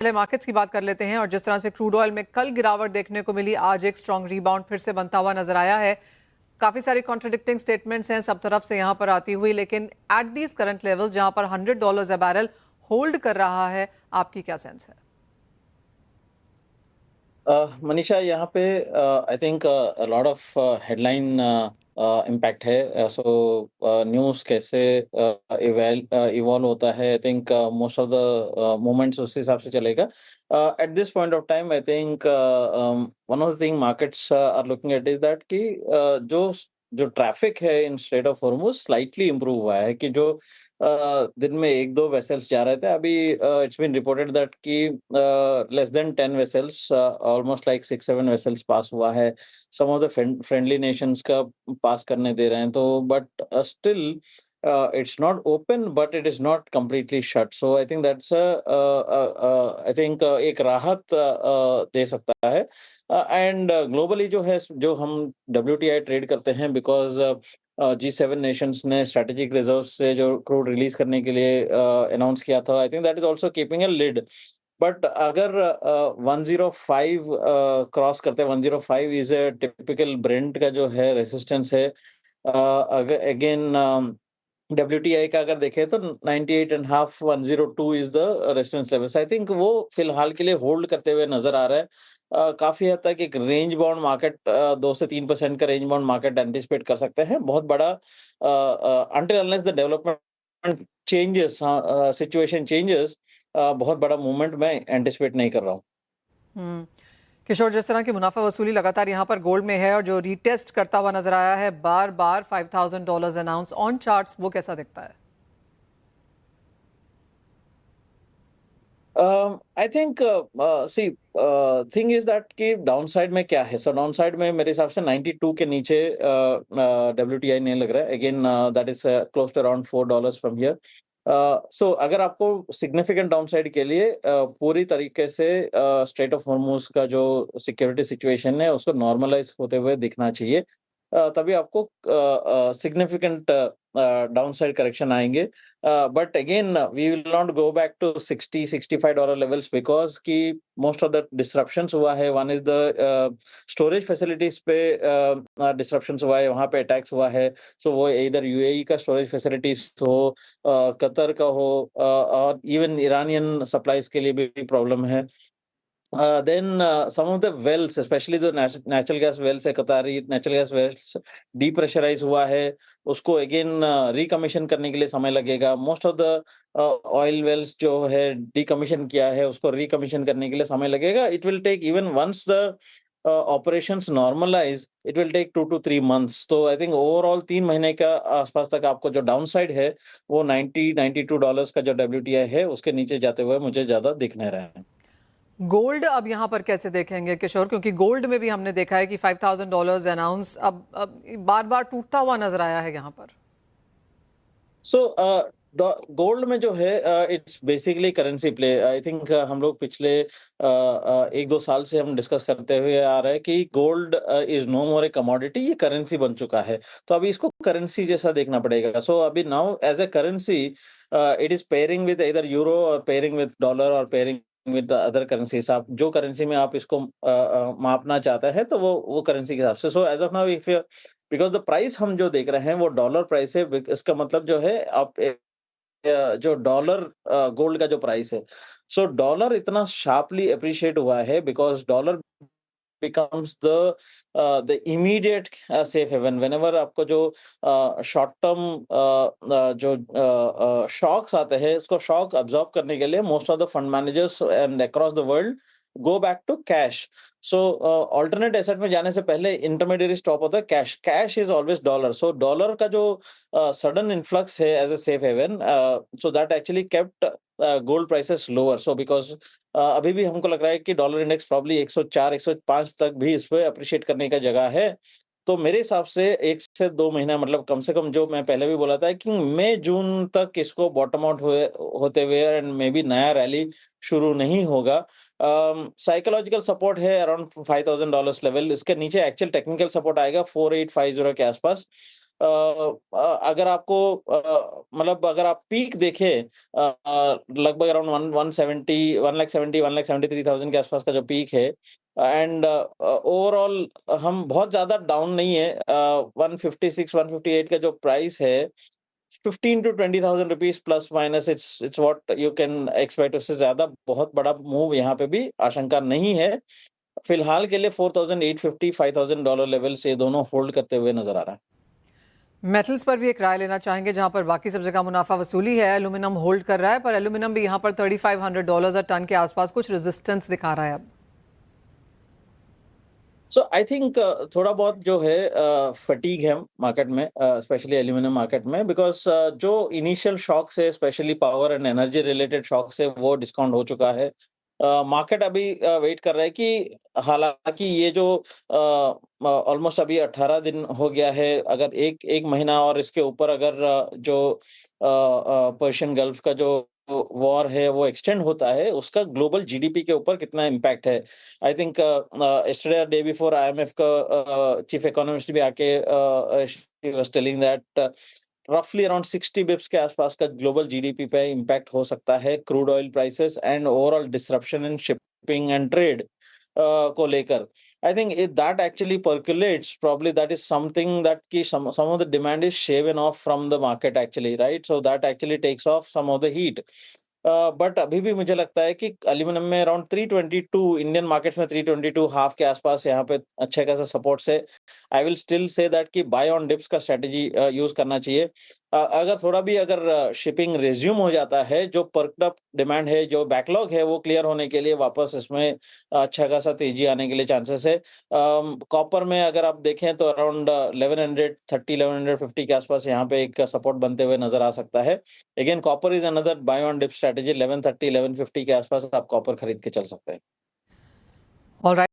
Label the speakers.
Speaker 1: पहले मार्केट्स की बात कर लेते हैं और जिस तरह से क्रूड ऑयल में कल गिरावट देखने को मिली, आज एक स्ट्रॉन्ग रीबाउंड फिर से बनता हुआ नजर आया है। काफी सारी कॉन्ट्रडिक्टिंग स्टेटमेंट्स हैं सब तरफ से यहां पर आती हुई, लेकिन एट दीज करंट लेवल जहां पर $100 अ बैरल होल्ड कर रहा है, आपकी क्या सेंस है?
Speaker 2: मनीषा, यहाँ पे I think lot of headline impact है। सो न्यूज़ कैसे इवॉल्व होता है, I think most of the movements उस हिसाब से चलेगा। At this point of time I think one of the thing markets are looking at is that कि जो जो ट्रैफिक है in strait of Hormuz slightly improve हुआ है, कि जो दिन में 1-2 वेसल्स जा रहे थे, अभी इट्स बीन रिपोर्टेड दैट कि less than 10 vessels, almost like 6-7 vessels pass हुआ है। Some of the friendly nations का पास करने दे रहे हैं, तो but still it's not open, but it is not completely shut. So I think that's I think एक राहत दे सकता है। एंड ग्लोबली जो है, जो हम डब्ल्यूटीआई ट्रेड करते हैं, बिकॉज G7 नेशंस ने स्ट्रेटेजिक रिजर्व से जो क्रूड रिलीज करने के लिए अनाउंस किया था, I think that is also keeping a lid. But अगर 105 क्रॉस करते हैं, 105 इज अ टिपिकल ब्रेंट का जो है रेसिस्टेंस है। अगर अगेन डब्ल्यूटीआई का अगर देखें तो 98 and half 102 is the resistance level. I think वो फिलहाल के लिए होल्ड करते हुए नजर आ रहा है। काफी हद तक एक रेंज बाउंड मार्केट, 2 से 3% का रेंज बाउंड मार्केट एंटिसिपेट कर सकते हैं। बहुत बड़ा until unless the development changes, situation changes, बहुत बड़ा मूवमेंट मैं एंटिसिपेट नहीं कर रहा हूँ।
Speaker 1: हम्म किशोर, जिस तरह की मुनाफा वसूली लगातार यहाँ पर गोल्ड में है और जो रीटेस्ट करता हुआ नजर आया है बार बार $5,000 अनाउंस ऑन चार्ट्स, वो कैसा दिखता है?
Speaker 2: I think the thing is that कि डाउनसाइड में क्या है। सो डाउनसाइड में मेरे हिसाब से 92 के नीचे डब्ल्यूटीआई नहीं लग रहा है। Again that is close to around $4 from here. So अगर आपको सिग्निफिकेंट डाउनसाइड के लिए पूरी तरीके से स्ट्रेट ऑफ हॉर्मुज का जो सिक्योरिटी सिचुएशन है उसको नॉर्मलाइज होते हुए दिखना चाहिए, तभी आपको सिग्निफिकेंट डाउनसाइड करेक्शन आएंगे। But again we will not go back to 60-65 dollar levels, because कि मोस्ट ऑफ द डिसरप्शंस हुआ है। One is the storage facilities पे डिसरप्शंस हुआ है, वहां पे अटैक्स हुआ है। सो वो इधर यूएई का स्टोरेज फैसिलिटीज हो, कतर का हो, और इवन ईरानियन सप्लाईज के लिए भी प्रॉब्लम है। Then some of the wells, especially the natural gas wells है, कतारी नेचुरल गैस वेल्स डीप्रेशराइज हुआ है, उसको अगेन रिकमीशन करने के लिए समय लगेगा। Most of the oil wells जो है डीकमीशन किया है, उसको रिकमीशन करने के लिए समय लगेगा। It will take, even once the operations normalize, it will take 2 to 3 months। तो आई थिंक ओवरऑल 3 महीने का आसपास तक आपको जो डाउन साइड है, वो 90-92 डॉलर्स का जो डब्ल्यूटीआई है उसके नीचे जाते हुए मुझे ज्यादा दिख नहीं रहा है।
Speaker 1: गोल्ड अब यहाँ पर कैसे देखेंगे किशोर? क्योंकि गोल्ड में भी हमने देखा है कि $5,000 अनाउंस अब बार बार टूटता हुआ नजर आया है यहाँ पर।
Speaker 2: सो गोल्ड में जो है, it's basically currency play. I think हम लोग पिछले 1-2 साल से हम डिस्कस करते हुए आ रहे हैं कि gold is no more a commodity, ये करेंसी बन चुका है। तो अभी इसको करेंसी जैसा देखना पड़ेगा। सो अभी now as a currency it is pairing with इधर यूरो, और पेयरिंग विद डॉलर, और पेयरिंग विद अदर करेंसीज। आप जो करेंसी में आप इसको मापना चाहते हैं, तो वो करेंसी के हिसाब से। So as of now, if because the price हम जो देख रहे हैं वो डॉलर प्राइस है, इसका मतलब जो है आप जो डॉलर गोल्ड का जो प्राइस है, सो डॉलर इतना शार्पली अप्रिशिएट हुआ है because dollar becomes the immediate safe haven whenever आपको जो शॉर्ट टर्म जो शॉक्स आते हैं, इसको शॉक अब्सॉर्ब करने के लिए most of the fund managers and across the world go back to cash. So alternate asset में जाने से पहले इंटरमीडिएट स्टॉप होता है cash. Cash is always dollar. So dollar का जो सडन इन्फ्लक्स है as a safe haven, so that actually kept gold prices lower. So because अभी भी हमको लग रहा है कि डॉलर इंडेक्स प्रॉब्ली 104 105 तक भी इस पे अप्रिशिएट करने का जगह है। तो मेरे हिसाब से 1 से 2 महीना, मतलब कम से कम, जो मैं पहले भी बोला था कि मई जून तक इसको बॉटम आउट हुए होते हुए एंड मे बी नया रैली शुरू नहीं होगा। साइकोलॉजिकल सपोर्ट है अराउंड $5,000 लेवल। इसके नीचे एक्चुअल टेक्निकल सपोर्ट आएगा 4850 के आसपास। अगर आपको मतलब अगर आप पीक देखें लगभग अराउंड 170 1,73,000 के आसपास का जो पीक है एंड ओवरऑल हम बहुत ज़्यादा डाउन नहीं है 156 158 का जो प्राइस है 15 to 20,000 rupees plus minus it's what you can expect उससे ज़्यादा बहुत बड़ा मूव यहाँ पे भी आशंका नहीं है। फिलहाल के लिए 4,850 $5,000 लेवल्स ये दोनों होल्ड करते हुए नज़र आ रहा है।
Speaker 1: मेटल्स पर भी एक राय लेना चाहेंगे जहां पर बाकी सब जगह मुनाफा वसूली है, एल्यूमिनियम होल्ड कर रहा है पर एल्यूमिनियम भी यहां पर $3,500 अ टन के आसपास कुछ रेजिस्टेंस दिखा रहा है अब।
Speaker 2: सो आई थिंक थोड़ा बहुत जो है फटीग है मार्केट में स्पेशली एल्यूमिनियम मार्केट में बिकॉज जो इनिशियल शॉक से specially power and energy related shock से वो डिस्काउंट हो चुका है। मार्केट अभी वेट कर रहा है कि हालांकि ये जो ऑलमोस्ट अभी 18 दिन हो गया है अगर एक एक महीना और इसके ऊपर अगर जो पर्शियन गल्फ का जो वॉर है वो एक्सटेंड होता है उसका ग्लोबल जीडीपी के ऊपर कितना इम्पैक्ट है। I think yesterday or day before IMF का चीफ इकोनॉमिस्ट भी आके she was telling that रफली अराउंड 60 बिप्स के आसपास का ग्लोबल जीडीपी पे इम्पैक्ट हो सकता है crude oil prices and overall disruption in shipping and trade को लेकर। आई think that actually percolates probably that is something that ki some of the demand is shaven off from the market actually, right? So that actually takes off some of the heat. But अभी भी मुझे लगता है कि aluminium में around 322 Indian markets में 322 half के आसपास यहाँ पे अच्छे खासा सपोर्ट से I will still say that कि बाय ऑन डिप्स का स्ट्रेटजी यूज करना चाहिए। अगर थोड़ा भी अगर शिपिंग रिज्यूम हो जाता है जो पर्क्ड अप डिमांड है जो बैकलॉग है वो क्लियर होने के लिए वापस इसमें अच्छा खासा तेजी आने के लिए चांसेस है। कॉपर में अगर आप देखें तो अराउंड 1130 1150 के आसपास यहाँ पे एक सपोर्ट बनते हुए नजर आ सकता है। Again copper is another buy on dip strategy 1130 1150 के आसपास आप कॉपर खरीद के चल सकते हैं।
Speaker 1: ऑलराइट।